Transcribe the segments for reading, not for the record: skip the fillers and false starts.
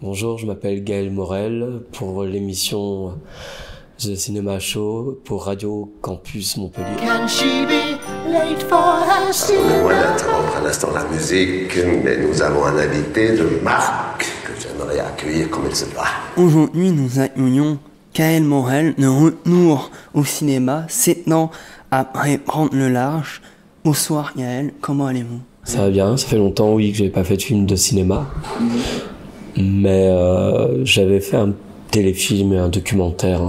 Bonjour, je m'appelle Gaël Morel pour l'émission The Cinema Show pour Radio Campus Montpellier. Can she be late for her Pardonnez-moi d'interrompre un instant la musique, mais nous avons un invité de marque que j'aimerais accueillir comme il se doit. Aujourd'hui, nous accueillons Gaël Morel de retour au cinéma, 7 ans après Prendre le large. Bonsoir Gaël, comment allez-vous? Ça va bien, ça fait longtemps oui que j'avais pas fait de film de cinéma, mais j'avais fait un téléfilm et un documentaire,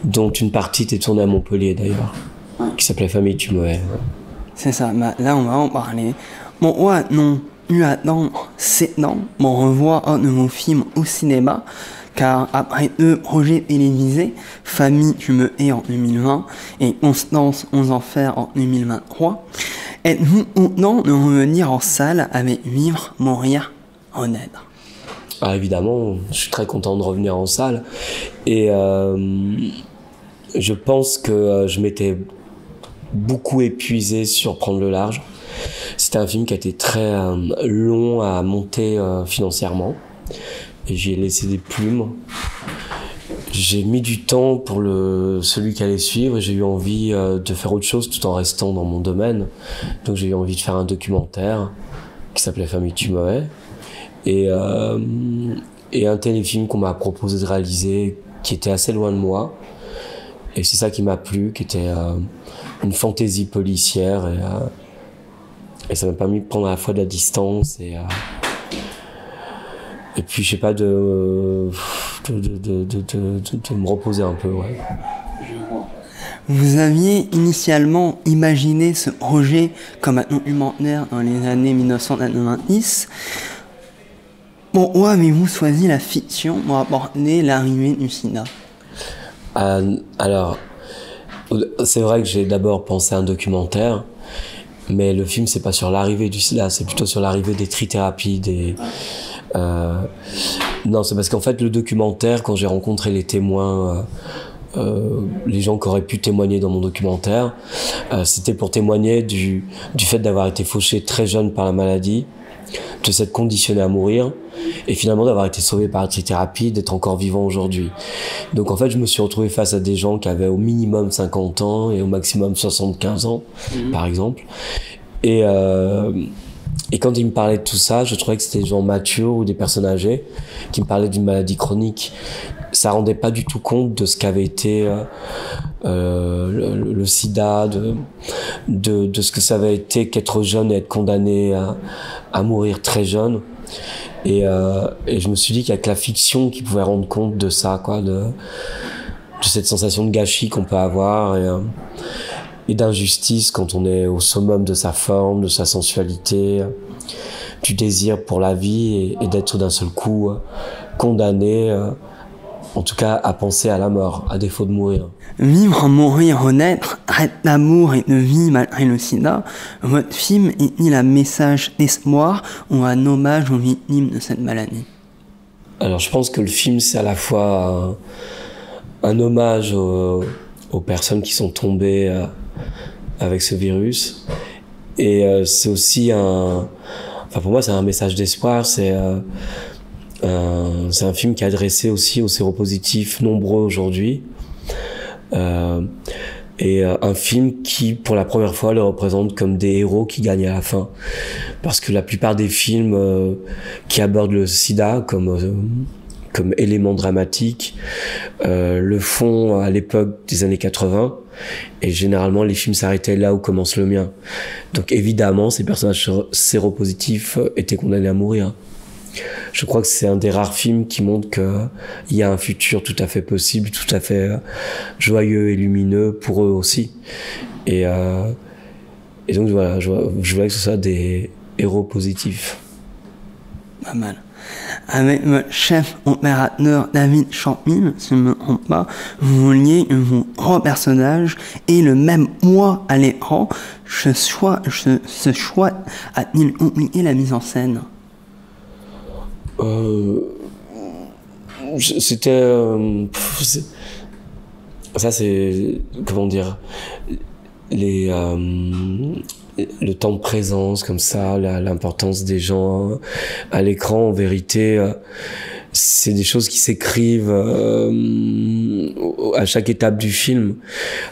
dont une partie était tournée à Montpellier d'ailleurs, qui s'appelait Famille Tumoet. C'est ça, bah, là on va en parler. Bon, ouais, non, eu attendre 7 ans, on revoit un de vos films au cinéma, car après 2 projets télévisés, Famille Tumoet en 2020 et Constance aux Enfers en 2023, êtes-vous content de revenir en salle avec Vivre, Mourir, Renaître? Ah, évidemment, je suis très content de revenir en salle et je pense que je m'étais beaucoup épuisé sur Prendre le large. C'était un film qui a été très long à monter financièrement et j'y ai laissé des plumes. J'ai mis du temps pour celui qui allait suivre et j'ai eu envie de faire autre chose tout en restant dans mon domaine. Donc j'ai eu envie de faire un documentaire qui s'appelait Famille Tumoet et un téléfilm qu'on m'a proposé de réaliser qui était assez loin de moi. Et c'est ça qui m'a plu, qui était une fantaisie policière et ça m'a permis de prendre à la fois de la distance et puis je sais pas de me reposer un peu, ouais. Vous aviez initialement imaginé ce projet comme un documentaire dans les années 1990. Pourquoi avez-vous choisi la fiction pour aborder l'arrivée du sida? Alors, c'est vrai que j'ai d'abord pensé à un documentaire, mais le film c'est pas sur l'arrivée du sida, c'est plutôt sur l'arrivée des trithérapies, non, c'est parce qu'en fait le documentaire, quand j'ai rencontré les témoins, les gens qui auraient pu témoigner dans mon documentaire, c'était pour témoigner du fait d'avoir été fauché très jeune par la maladie, de s'être conditionné à mourir et finalement d'avoir été sauvé par la trithérapie, d'être encore vivant aujourd'hui. Donc en fait je me suis retrouvé face à des gens qui avaient au minimum 50 ans et au maximum 75 ans par exemple et quand ils me parlaient de tout ça, je trouvais que c'était des gens matures ou des personnes âgées qui me parlaient d'une maladie chronique. Ça rendait pas du tout compte de ce qu'avait été le sida, de ce que ça avait été qu'être jeune et être condamné à mourir très jeune. Et je me suis dit qu'il y a que la fiction qui pouvait rendre compte de ça, quoi, de cette sensation de gâchis qu'on peut avoir et d'injustice quand on est au summum de sa forme, de sa sensualité, du désir pour la vie et d'être d'un seul coup condamné, en tout cas à penser à la mort, à défaut de mourir. Vivre, Mourir, Renaître, traite d'amour et de vie malgré le sida. Votre film est-il un message d'espoir ou un hommage aux victimes de cette maladie? Alors je pense que le film c'est à la fois un hommage aux personnes qui sont tombées avec ce virus et c'est aussi pour moi c'est un message d'espoir, c'est un film qui est adressé aussi aux séropositifs nombreux aujourd'hui et un film qui pour la première fois le représente comme des héros qui gagnent à la fin, parce que la plupart des films qui abordent le sida comme élément dramatique le font à l'époque des années 80 et généralement les films s'arrêtaient là où commence le mien. Donc évidemment ces personnages séropositifs étaient condamnés à mourir. Je crois que c'est un des rares films qui montre qu'il y a un futur tout à fait possible, tout à fait joyeux et lumineux pour eux aussi. Et donc voilà, je voulais que ce soit des héros positifs. Pas mal. Avec votre chef opérateur David Champil, si je ne me trompe pas, vous vouliez que vos 3 personnages aient le même poids à l'écran. Ce choix a-t-il compliqué la mise en scène? Ça c'est comment dire, le temps de présence comme ça, l'importance des gens à l'écran, en vérité c'est des choses qui s'écrivent à chaque étape du film.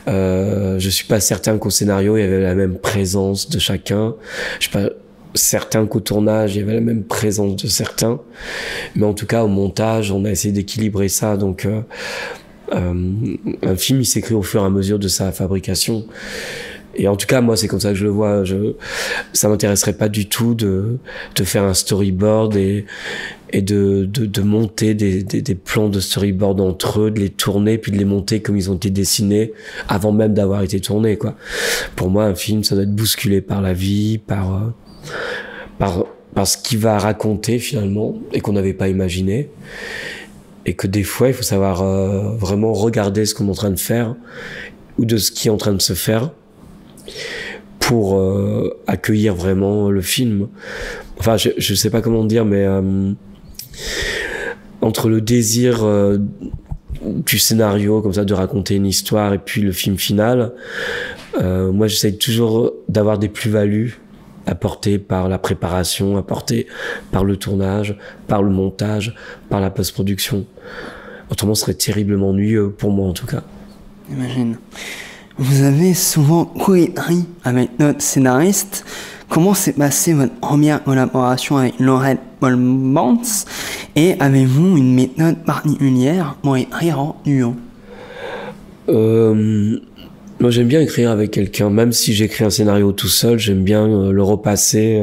Je suis pas certain qu'au scénario il y avait la même présence de chacun. Je suis pas certain qu'au tournage il y avait la même présence de certains, mais en tout cas au montage on a essayé d'équilibrer ça. Donc un film il s'écrit au fur et à mesure de sa fabrication. Et en tout cas, moi, c'est comme ça que je le vois. Ça m'intéresserait pas du tout de faire un storyboard et de monter des plans de storyboard entre eux, de les tourner, puis de les monter comme ils ont été dessinés avant même d'avoir été tournés, quoi. Pour moi, un film, ça doit être bousculé par la vie, par ce qu'il va raconter finalement et qu'on n'avait pas imaginé. Et que des fois, il faut savoir vraiment regarder ce qu'on est en train de faire ou de ce qui est en train de se faire pour accueillir vraiment le film. Enfin, je sais pas comment dire, mais entre le désir du scénario, comme ça, de raconter une histoire, et puis le film final, moi, j'essaie toujours d'avoir des plus-values apportées par la préparation, apportées par le tournage, par le montage, par la post-production. Autrement, ce serait terriblement ennuyeux, pour moi en tout cas. J'imagine. Vous avez souvent coécrit avec notre scénariste. Comment s'est passée votre première collaboration avec Laurette Polmans? Et avez-vous une méthode particulière pour écrire en duo? Moi, j'aime bien écrire avec quelqu'un. Même si j'écris un scénario tout seul, j'aime bien le repasser,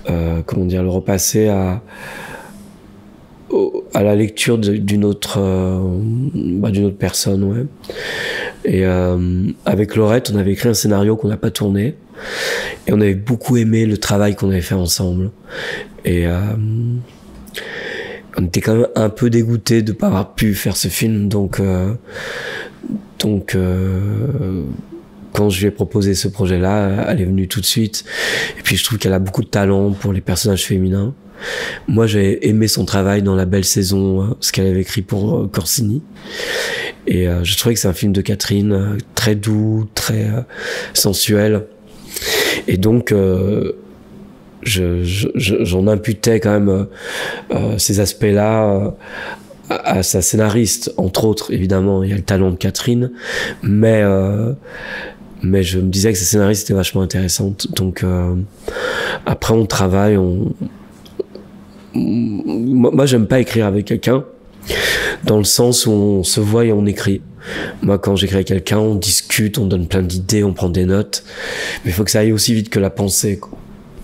le repasser à la lecture d'une autre personne, ouais. Et avec Laurette, on avait écrit un scénario qu'on n'a pas tourné, et on avait beaucoup aimé le travail qu'on avait fait ensemble. Et on était quand même un peu dégoûtés de pas avoir pu faire ce film, donc quand je lui ai proposé ce projet-là, elle est venue tout de suite. Et puis je trouve qu'elle a beaucoup de talent pour les personnages féminins. Moi, j'ai aimé son travail dans La Belle Saison, ce qu'elle avait écrit pour Corsini. Et je trouvais que c'est un film de Catherine très doux, très sensuel. Et donc, j'en imputais quand même ces aspects-là à sa scénariste, entre autres. Évidemment, il y a le talent de Catherine, mais je me disais que sa scénariste était vachement intéressante. Donc, après, on travaille, moi, j'aime pas écrire avec quelqu'un, dans le sens où on se voit et on écrit. Moi, quand j'écris avec quelqu'un, on discute, on donne plein d'idées, on prend des notes, mais il faut que ça aille aussi vite que la pensée, quoi.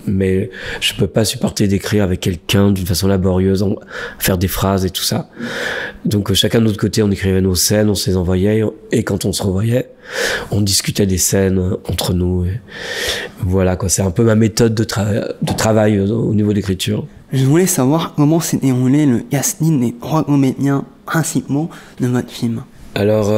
Mais je peux pas supporter d'écrire avec quelqu'un d'une façon laborieuse, faire des phrases et tout ça. Donc chacun de notre côté, on écrivait nos scènes, on se les envoyait, et quand on se revoyait, on discutait des scènes entre nous. Et voilà, quoi. C'est un peu ma méthode de travail au niveau d'écriture. Je voulais savoir comment s'est déroulé le casting des 3 comédiens principaux de votre film. Alors,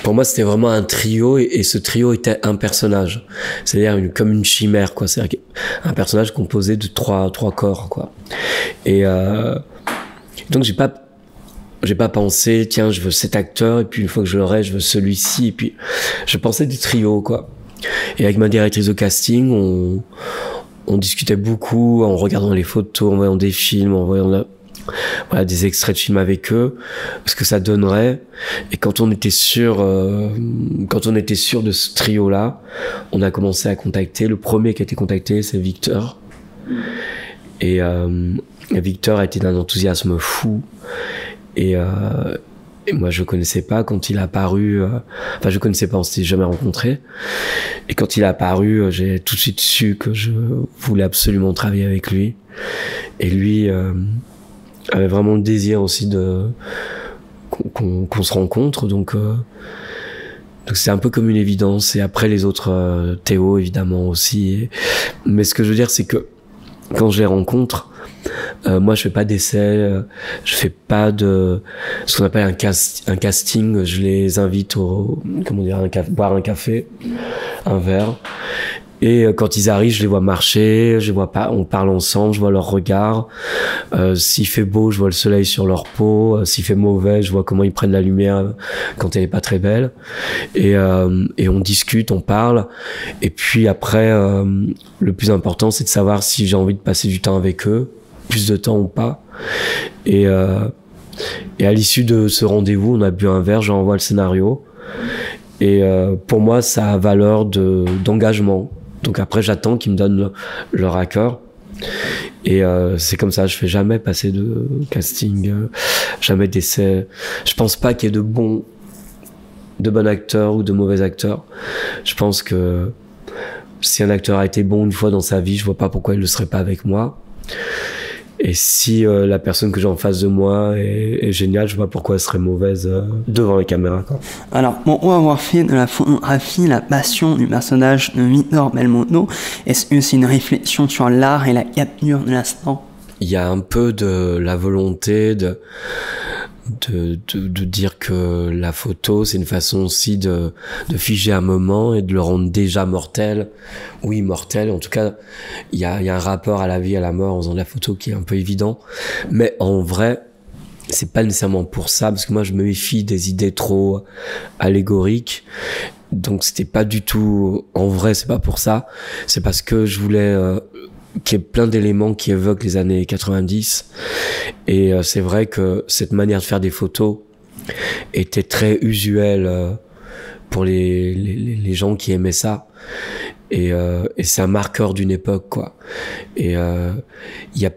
pour moi, c'était vraiment un trio, et ce trio était un personnage. C'est-à-dire comme une chimère, quoi. C'est-à-dire un personnage composé de trois corps, quoi. Et donc j'ai pas pensé, tiens, je veux cet acteur, et puis une fois que je l'aurai, je veux celui-ci, et puis je pensais des trios, quoi. Et avec ma directrice de casting, on discutait beaucoup en regardant les photos, en voyant des films, en voyant des extraits de films avec eux, ce que ça donnerait. Et quand on était sûr de ce trio-là, on a commencé à contacter. Le premier qui a été contacté, c'est Victor. Et Victor a été d'un enthousiasme fou. Et moi, je connaissais pas quand il a apparu. Je connaissais pas, on s'était jamais rencontrés. Et quand il a apparu, j'ai tout de suite su que je voulais absolument travailler avec lui. Et lui avait vraiment le désir aussi qu'on se rencontre. Donc c'est un peu comme une évidence. Et après les autres, Théo évidemment aussi. Mais ce que je veux dire, c'est que quand je les rencontre, moi je fais pas d'essai, je fais pas de ce qu'on appelle un casting. Je les invite boire un café, un verre, et quand ils arrivent, je les vois marcher, on parle ensemble, je vois leur regard. S'il fait beau, je vois le soleil sur leur peau. S'il fait mauvais, je vois comment ils prennent la lumière quand elle est pas très belle. Et on discute, on parle. Et puis après, le plus important, c'est de savoir si j'ai envie de passer du temps avec eux plus de temps ou pas. Et à l'issue de ce rendez-vous, on a bu un verre, j'envoie le scénario. Et pour moi, ça a valeur d'engagement. Donc après, j'attends qu'ils me donnent leur accord. Et c'est comme ça, je fais jamais passer de casting, jamais d'essai. Je pense pas qu'il y ait de bons acteurs ou de mauvais acteurs. Je pense que si un acteur a été bon une fois dans sa vie, je vois pas pourquoi il le serait pas avec moi. Et si la personne que j'ai en face de moi est géniale, je vois pas pourquoi elle serait mauvaise devant les caméras, quoi. Alors, pour avoir fait de la photographie la passion du personnage de Victor Belmondo, est-ce que c'est une réflexion sur l'art et la capture de l'instant? Il y a un peu de la volonté de dire que la photo, c'est une façon aussi de figer un moment et de le rendre déjà mortel ou immortel. En tout cas, il y a un rapport à la vie, à la mort en faisant de la photo qui est un peu évident. Mais en vrai, c'est pas nécessairement pour ça, parce que moi, je me méfie des idées trop allégoriques. Donc, c'était pas du tout... En vrai, c'est pas pour ça. C'est parce que je voulais... qu'il y ait plein d'éléments qui évoquent les années 90. Et c'est vrai que cette manière de faire des photos était très usuelle pour les gens qui aimaient ça. Et c'est un marqueur d'une époque, quoi. Et il y a,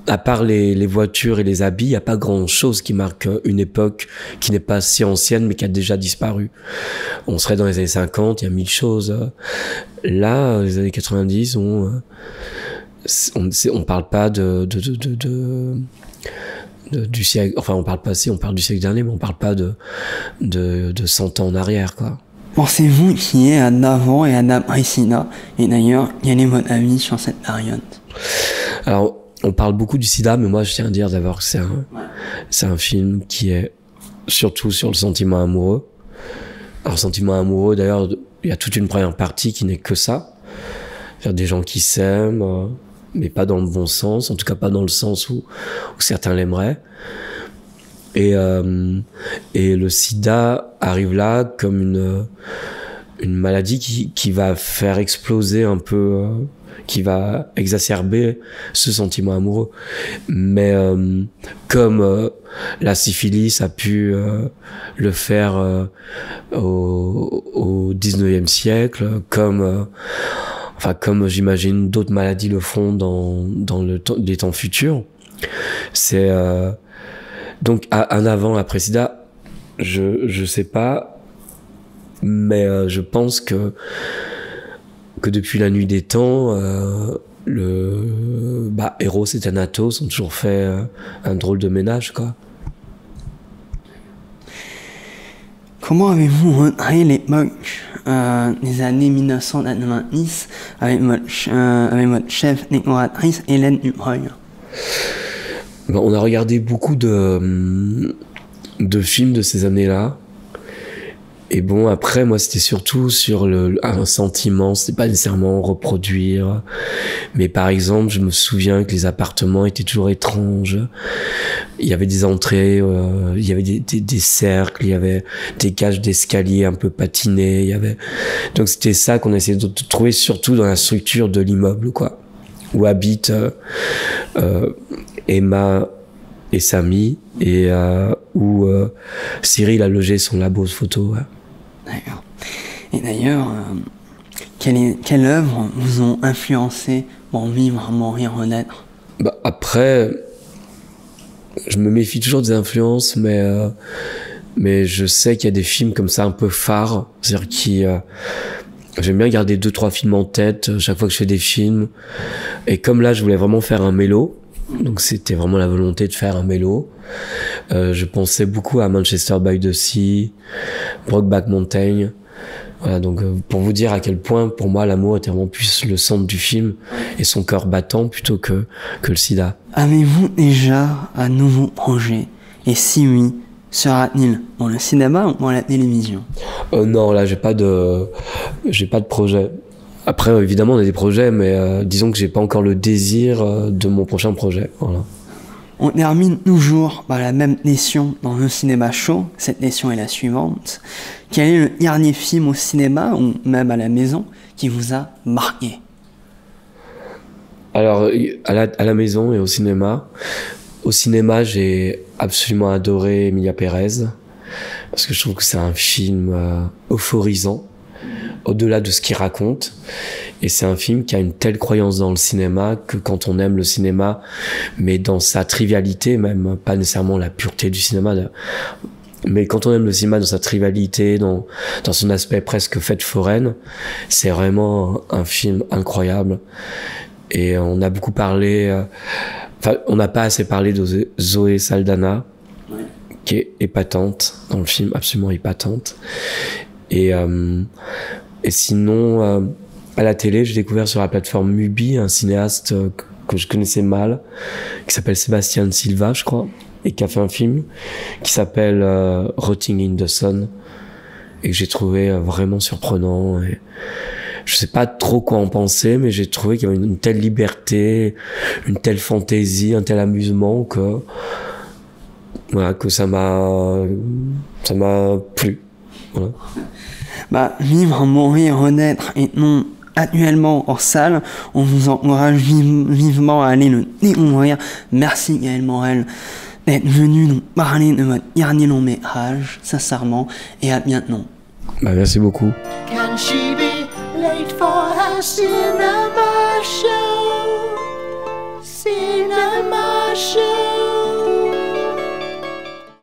à part les voitures et les habits, il n'y a pas grand chose qui marque une époque qui n'est pas si ancienne mais qui a déjà disparu. On serait dans les années 50, il y a 1000 choses. Là, les années 90, on parle pas du siècle, enfin on parle pas, si on parle du siècle dernier, mais on parle pas de 100 ans en arrière, quoi. Pensez-vous qu'il y ait un avant et un après SIDA? Et d'ailleurs, quel est votre avis sur cette période? Alors, on parle beaucoup du sida, mais moi je tiens à dire d'abord que c'est un film qui est surtout sur le sentiment amoureux. Alors, sentiment amoureux, d'ailleurs, il y a toute une première partie qui n'est que ça. C'est-à-dire des gens qui s'aiment, mais pas dans le bon sens, en tout cas pas dans le sens où certains l'aimeraient. Et le sida arrive là comme une maladie qui va faire exploser un peu, qui va exacerber ce sentiment amoureux. Mais comme la syphilis a pu le faire au 19e siècle, comme j'imagine d'autres maladies le font dans les temps futurs, c'est donc un avant après sida, je sais pas, mais je pense que depuis la nuit des temps, Eros et Thanatos ont toujours fait un drôle de ménage, quoi. Comment avez-vous recréé l'époque des années 1990 avec votre chef décoratrice Hélène Dubreuil? On a regardé beaucoup de films de ces années-là. Et bon, après, moi, c'était surtout sur un sentiment, c'était pas nécessairement reproduire. Mais par exemple, je me souviens que les appartements étaient toujours étranges. Il y avait des entrées, il y avait des cercles, il y avait des cages d'escalier un peu patinées, donc c'était ça qu'on essayait de trouver surtout dans la structure de l'immeuble, quoi. Où habitent Emma et Samy, et où Cyril a logé son labo de photo. Ouais. D'accord. Et d'ailleurs, quelles œuvres vous ont influencé pour vivre, mourir, renaître? Après, je me méfie toujours des influences, mais je sais qu'il y a des films comme ça un peu phares, c'est-à-dire j'aime bien garder 2-3 films en tête chaque fois que je fais des films. Et comme là, je voulais vraiment faire un mélo, donc c'était vraiment la volonté de faire un mélo. Je pensais beaucoup à Manchester by the Sea, Brokeback Mountain. Voilà, donc pour vous dire à quel point pour moi l'amour était vraiment plus le centre du film et son cœur battant plutôt que le sida. Avez-vous déjà un nouveau projet? Et si oui, sera-t-il dans le cinéma ou dans la télévision? Non, là j'ai pas de projet. Après évidemment on a des projets, mais disons que j'ai pas encore le désir de mon prochain projet. Voilà. On termine toujours par la même question dans le cinéma show. Cette question est la suivante. Quel est le dernier film au cinéma ou même à la maison qui vous a marqué? Alors, à la maison et au cinéma. Au cinéma, j'ai absolument adoré Emilia Pérez, parce que je trouve que c'est un film euphorisant, au-delà de ce qu'il raconte. Et c'est un film qui a une telle croyance dans le cinéma que quand on aime le cinéma, mais dans sa trivialité même, pas nécessairement la pureté du cinéma, mais quand on aime le cinéma dans sa trivialité, dans son aspect presque fête foraine, c'est vraiment un film incroyable. Et on a beaucoup parlé, on n'a pas assez parlé de Zoé Saldana, qui est épatante dans le film, absolument épatante. Et sinon, à la télé, j'ai découvert sur la plateforme Mubi un cinéaste que je connaissais mal, qui s'appelle Sébastien Silva, je crois, et qui a fait un film qui s'appelle Rotting in the Sun, et que j'ai trouvé vraiment surprenant. Et je sais pas trop quoi en penser, mais j'ai trouvé qu'il y avait une telle liberté, une telle fantaisie, un tel amusement que ça m'a plu. Voilà. Vivre, mourir, renaître et non annuellement hors salle, on vous encourage vivement à aller le découvrir. Merci Gaël Morel d'être venu nous parler de votre dernier long métrage, sincèrement, et à bientôt. Merci beaucoup. Can she be late for her cinema show?